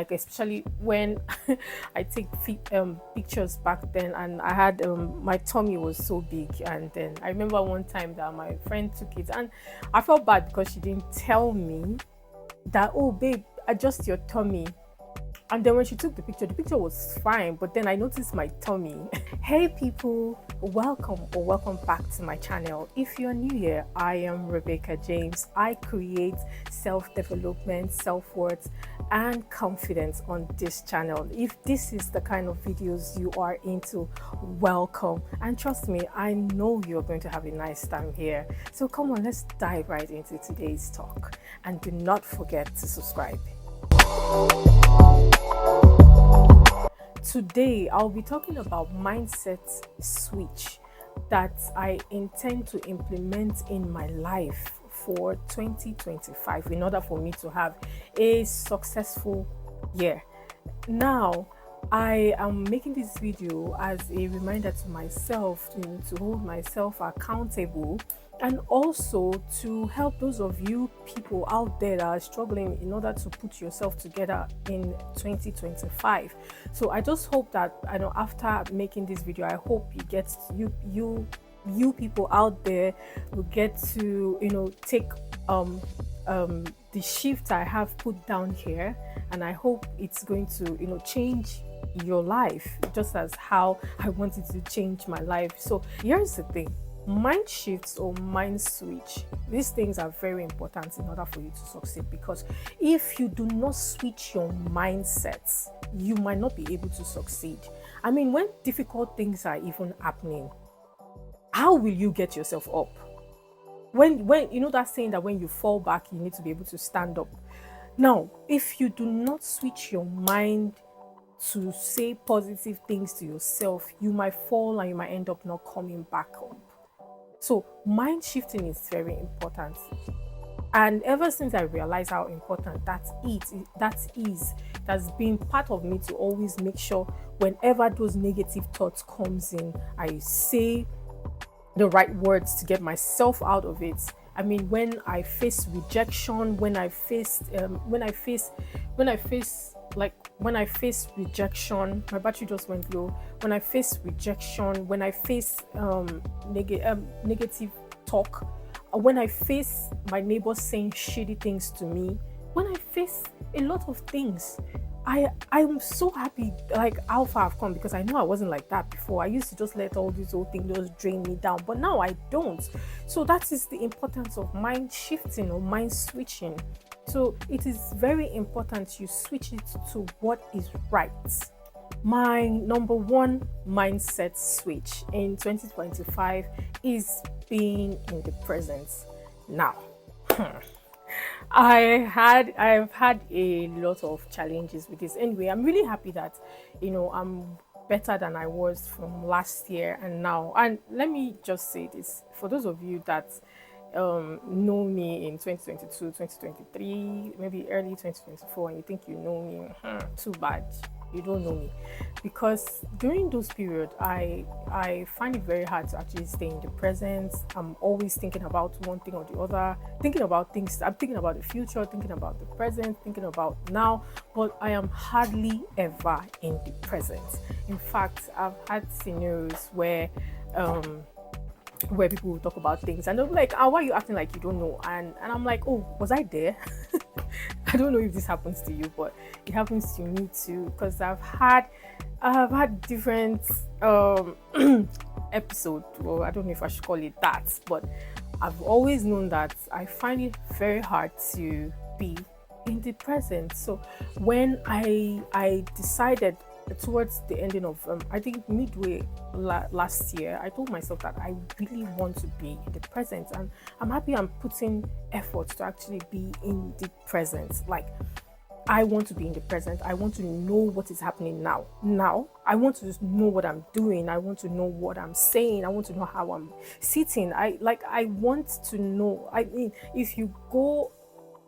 like especially when I take pictures back then, and I had my tummy was so big. And then I remember one time that my friend took it, and I felt bad because she didn't tell me that, oh babe, adjust your tummy. And then when she took the picture was fine, but then I noticed my tummy. Hey people, welcome back to my channel. If you're new here, I am Rebecca James. I create self-development, self-worth and confidence on this channel. If this is the kind of videos you are into, welcome. And trust me, I know you're going to have a nice time here. So come on, let's dive right into today's talk. And do not forget to subscribe. Today, I'll be talking about mindset switch that I intend to implement in my life for 2025 in order for me to have a successful year. Now, I am making this video as a reminder to myself to hold myself accountable, and also to help those of you people out there that are struggling in order to put yourself together in 2025. So I just hope that, I know, after making this video, I hope you get you people out there will get to take the shift I have put down here, and I hope it's going to change your life just as how I wanted to change my life. So here's the thing: mind shifts or mind switch, these things are very important in order for you to succeed, because if you do not switch your mindsets, you might not be able to succeed. I mean, when difficult things are even happening, how will you get yourself up? When that saying that when you fall back, you need to be able to stand up. Now, if you do not switch your mind to say positive things to yourself, you might fall and you might end up not coming back up. So mind shifting is very important. And ever since I realized how important that's been part of me to always make sure whenever those negative thoughts comes in, I say the right words to get myself out of it. I mean, when I face rejection, when I face rejection, my battery just went low. When I face rejection, when I face negative talk, when I face my neighbors saying shitty things to me, when I face a lot of things, I'm so happy like how far I've come, because I know I wasn't like that before. I used to just let all these old things just drain me down, but now I don't. So that is the importance of mind shifting or mind switching. So it is very important you switch it to what is right. My number one mindset switch in 2025 is being in the present. Now, I've had a lot of challenges with this. Anyway, I'm really happy that I'm better than I was from last year and now. And let me just say this, for those of you that know me in 2022, 2023, maybe early 2024, and you think you know me, too bad, you don't know me. Because during those periods, I find it very hard to actually stay in the present. I'm always thinking about one thing or the other, thinking about things. I'm thinking about the future, thinking about the present, thinking about now, but I am hardly ever in the present. In fact, I've had scenarios where people will talk about things and they'll be like, why are you acting like you don't know? And I'm like, oh, was I there? I don't know if this happens to you, but it happens to me too, because I've had different episodes, or I don't know if I should call it that, but I've always known that I find it very hard to be in the present. So when I decided towards the ending of I think midway last year, I told myself that I really want to be in the present, and I'm happy I'm putting effort to actually be in the present. Like, I want to be in the present. I want to know what is happening now. I want to know what I'm doing. I want to know what I'm saying. I want to know how I'm sitting. I want to know. I mean, if you go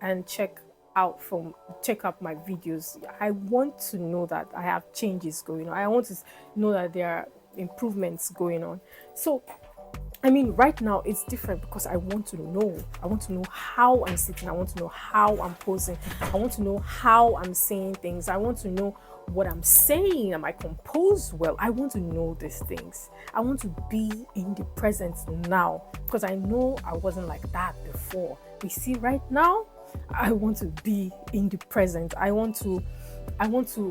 and check out my videos, I want to know that I have changes going on. I want to know that there are improvements going on. So I mean, right now it's different because I want to know. I want to know how I'm sitting. I want to know how I'm posing. I want to know how I'm saying things. I want to know what I'm saying. Am I composed well? I want to know these things. I want to be in the present now because I know I wasn't like that before. You see, right now, I want to be in the present. I want to,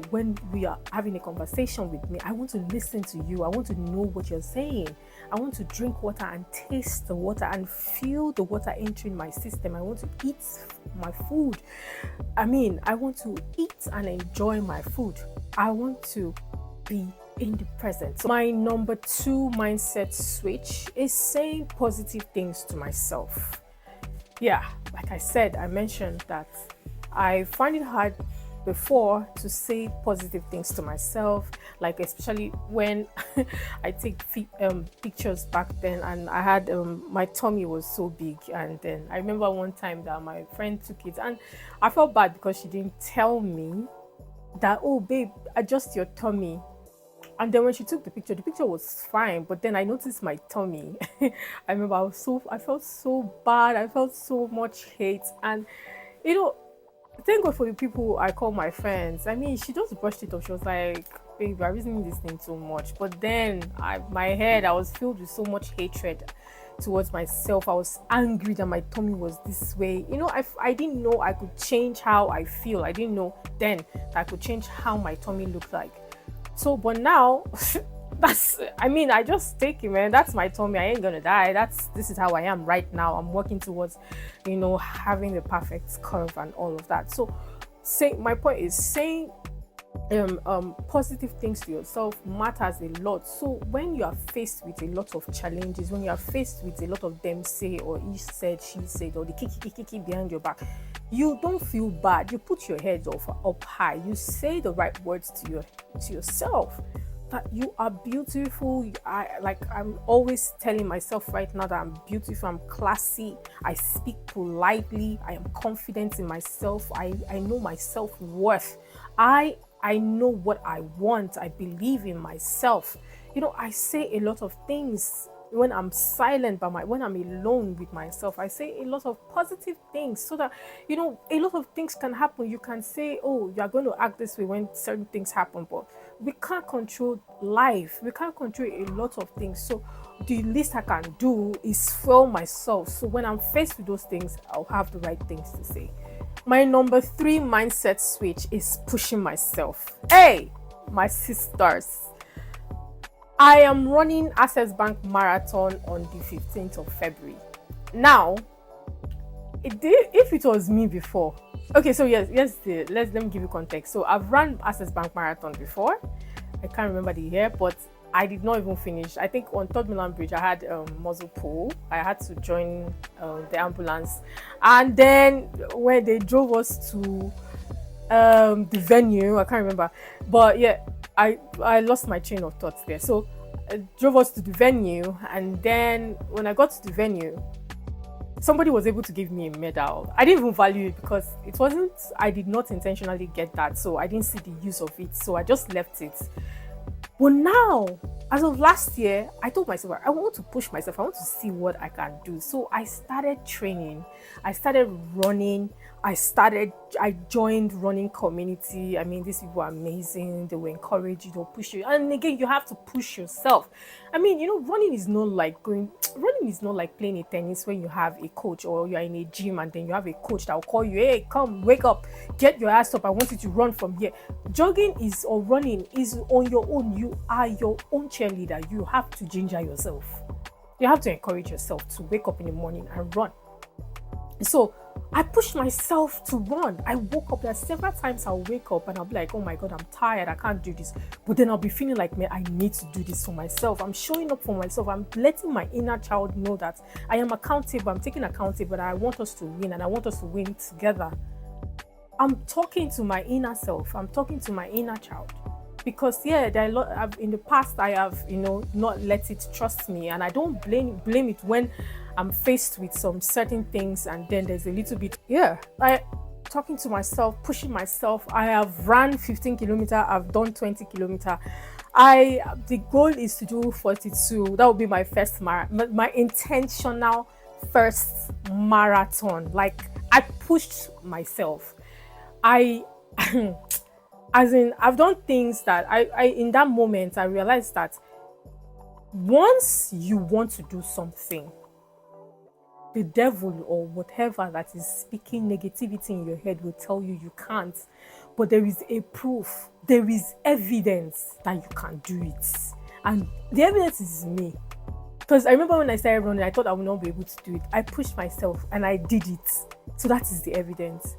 when we are having a conversation with me, I want to listen to you. I want to know what you're saying. I want to drink water and taste the water and feel the water entering my system. I want to eat my food. I mean, I want to eat and enjoy my food. I want to be in the present. So my number 2 mindset switch is saying positive things to myself. Yeah, like I said, I mentioned that I find it hard before to say positive things to myself, like especially when I take pictures back then, and I had my tummy was so big, and then I remember one time that my friend took it and I felt bad because she didn't tell me that, oh babe, adjust your tummy. And then when she took the picture was fine, but then I noticed my tummy. I remember I felt so bad. I felt so much hate. And you know, thank God for the people I call my friends. I mean, she just brushed it off. She was like, babe, you're reasoning this thing too much. But then my head, I was filled with so much hatred towards myself. I was angry that my tummy was this way. You know, I didn't know I could change how I feel. I didn't know then that I could change how my tummy looked like. So, but now, I just take it, man. That's my tummy. I ain't gonna die. This is how I am right now. I'm working towards, having the perfect curve and all of that. So, my point is saying positive things to yourself matters a lot. So when you are faced with a lot of challenges, when you are faced with a lot of them say, or he said, she said, or the kiki behind your back, you don't feel bad. You put your head up high. You say the right words to yourself, that you are beautiful. I'm always telling myself right now that I'm beautiful, I'm classy, I speak politely, I am confident in myself, I know my self-worth, I know what I want, I believe in myself. I say a lot of things when I'm silent when I'm alone with myself. I say a lot of positive things so that, a lot of things can happen. You can say, oh, you're going to act this way when certain things happen, but we can't control life. We can't control a lot of things. So the least I can do is fuel myself. So when I'm faced with those things, I'll have the right things to say. My number 3 mindset switch is pushing myself. Hey, my sisters, I am running Access Bank Marathon on the 15th of February. Now, if it was me before, okay, so let me give you context. So I've run Access Bank Marathon before. I can't remember the year, but I did not even finish. I think on Third Milan Bridge, I had muzzle pull. I had to join the ambulance. And then when they drove us to the venue, I can't remember. But yeah, I lost my train of thoughts there. So I drove us to the venue. And then when I got to the venue, somebody was able to give me a medal. I didn't even value it because I did not intentionally get that. So I didn't see the use of it. So I just left it. But now, as of last year, I told myself, I want to push myself. I want to see what I can do. So I started training. I started running. I joined running community. I mean, these people are amazing. They will encourage you, they'll push you. And again, you have to push yourself. I mean, running is not like playing a tennis when you have a coach, or you're in a gym and then you have a coach that will call you, hey, come, wake up, get your ass up. I want you to run from here. Jogging or running is on your own. You are your own cheerleader. You have to ginger yourself. You have to encourage yourself to wake up in the morning and run. So I pushed myself to run. I woke up. There are several times I'll wake up and I'll be like, oh my God, I'm tired. I can't do this. But then I'll be feeling like, man, I need to do this for myself. I'm showing up for myself. I'm letting my inner child know that I am accountable. I'm taking accountability, but I want us to win, and I want us to win together. I'm talking to my inner self. I'm talking to my inner child. Because there are a lot in the past I have, not let it trust me, and I don't blame it when I'm faced with some certain things, and then there's a little bit, talking to myself, pushing myself. I have run 15 kilometers, I've done 20 kilometers. The goal is to do 42. That would be my first my intentional first marathon. Like, I pushed myself. As in, I've done things that I in that moment I realized that once you want to do something, the devil or whatever that is speaking negativity in your head will tell you you can't. But there is a proof, there is evidence that you can do it. And the evidence is me. Because I remember when I started running, I thought I would not be able to do it. I pushed myself and I did it. So that is the evidence.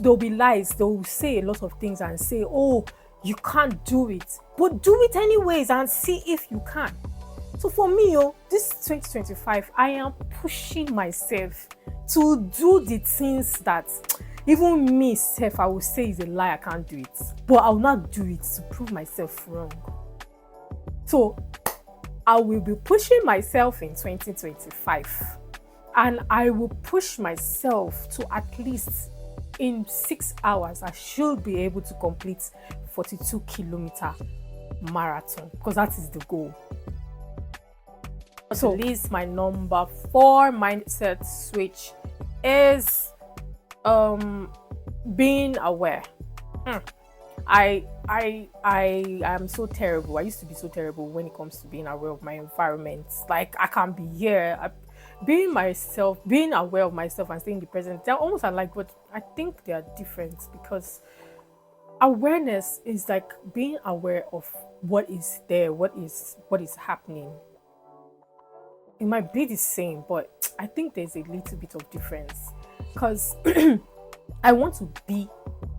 There'll be lies, they'll say a lot of things and say, oh, you can't do it. But do it anyways and see if you can. So for me, this 2025, I am pushing myself to do the things that even me self, I will say is a lie, I can't do it. But I will not do it to prove myself wrong. So I will be pushing myself in 2025. And I will push myself to at least in 6 hours, I should be able to complete 42 kilometer marathon, because that is the goal. So at least my number 4 mindset switch is being aware. I am so terrible. I used to be so terrible when it comes to being aware of my environment. Like, I can't be here. Being aware of myself and staying in the present, they're almost alike, but I think they are different, because awareness is like being aware of what is there, what is happening. It might be the same, but I think there's a little bit of difference, because I want to be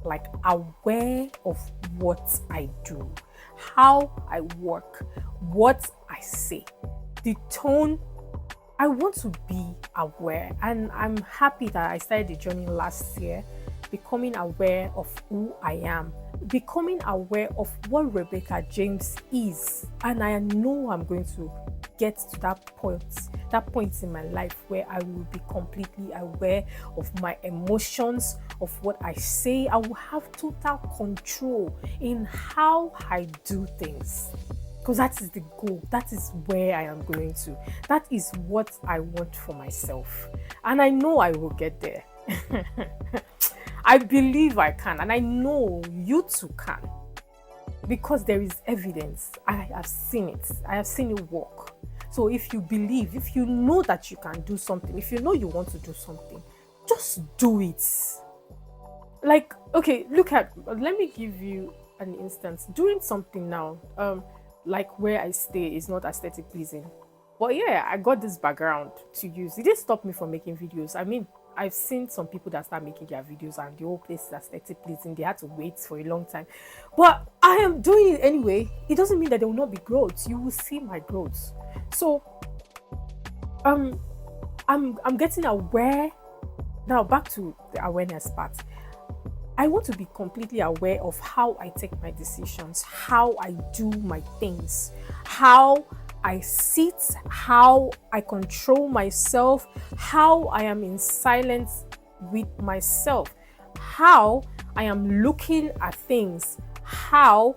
like aware of what I do, how I work, what I say, the tone. I want to be aware, and I'm happy that I started the journey last year, becoming aware of who I am, becoming aware of what Rebecca James is. And I know I'm going to get to that point in my life where I will be completely aware of my emotions, of what I say. I will have total control in how I do things. Because that is the goal. That is where I am going to. That is what I want for myself. And I know I will get there. I believe I can. And I know you too can. Because there is evidence. I have seen it. I have seen it work. So if you believe, if you know that you can do something, if you know you want to do something, just do it. Like, okay, let me give you an instance. Doing something now, like where I stay is not aesthetic pleasing. But yeah, I got this background to use. It didn't stop me from making videos. I mean, I've seen some people that start making their videos and the whole place is aesthetic pleasing. They had to wait for a long time. But I am doing it anyway. It doesn't mean that there will not be growth. You will see my growth. So I'm getting aware. Now back to the awareness part. I want to be completely aware of how I take my decisions, how I do my things, how I sit, how I control myself, how I am in silence with myself, how I am looking at things, how,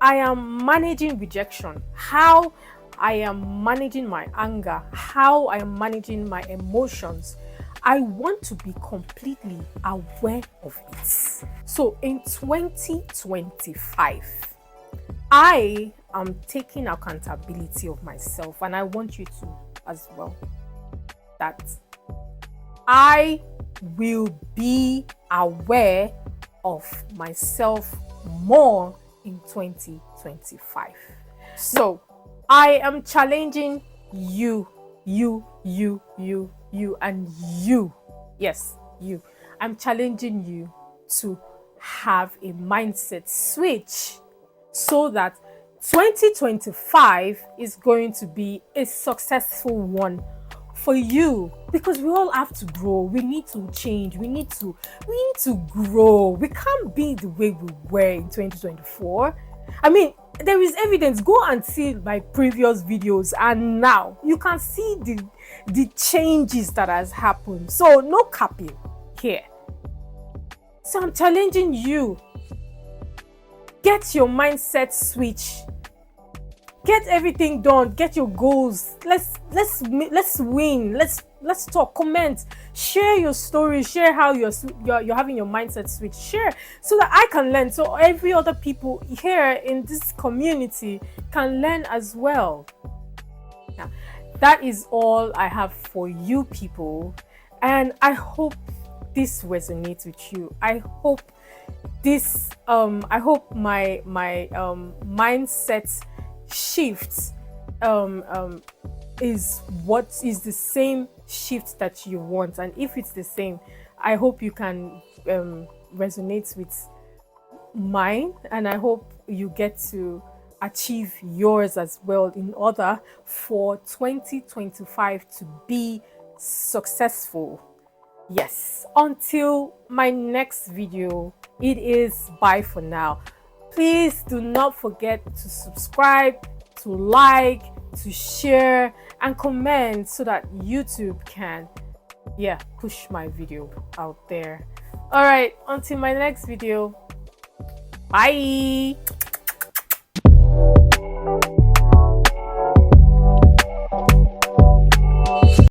I am managing rejection, how I am managing my anger, how I am managing my emotions. I want to be completely aware of it. So in 2025, I am taking accountability of myself, and I want you to as well, that I will be aware of myself more in 2025. So I am challenging you, and you. Yes, you. I'm challenging you to have a mindset switch so that 2025 is going to be a successful one for you, because we all have to grow. We need to change. We need to grow. We can't be the way we were in 2024. I mean, there is evidence. Go and see my previous videos, and now you can see the changes that has happened. So no capping here. So I'm challenging you. Get your mindset switch. Get everything done. Get your goals. Let's win. Let's talk. Comment. Share your story. Share how you're having your mindset switch. Share so that I can learn. So every other people here in this community can learn as well. Now, that is all I have for you people, and I hope this resonates with you. I hope this I hope my mindset shift is what is the same shift that you want, and if it's the same, I hope you can resonate with mine, and I hope you get to achieve yours as well in order for 2025 to be successful. Yes, until my next video, it is bye for now. Please do not forget to subscribe, to like, to share, and comment so that YouTube can push my video out there. All right, until my next video, bye.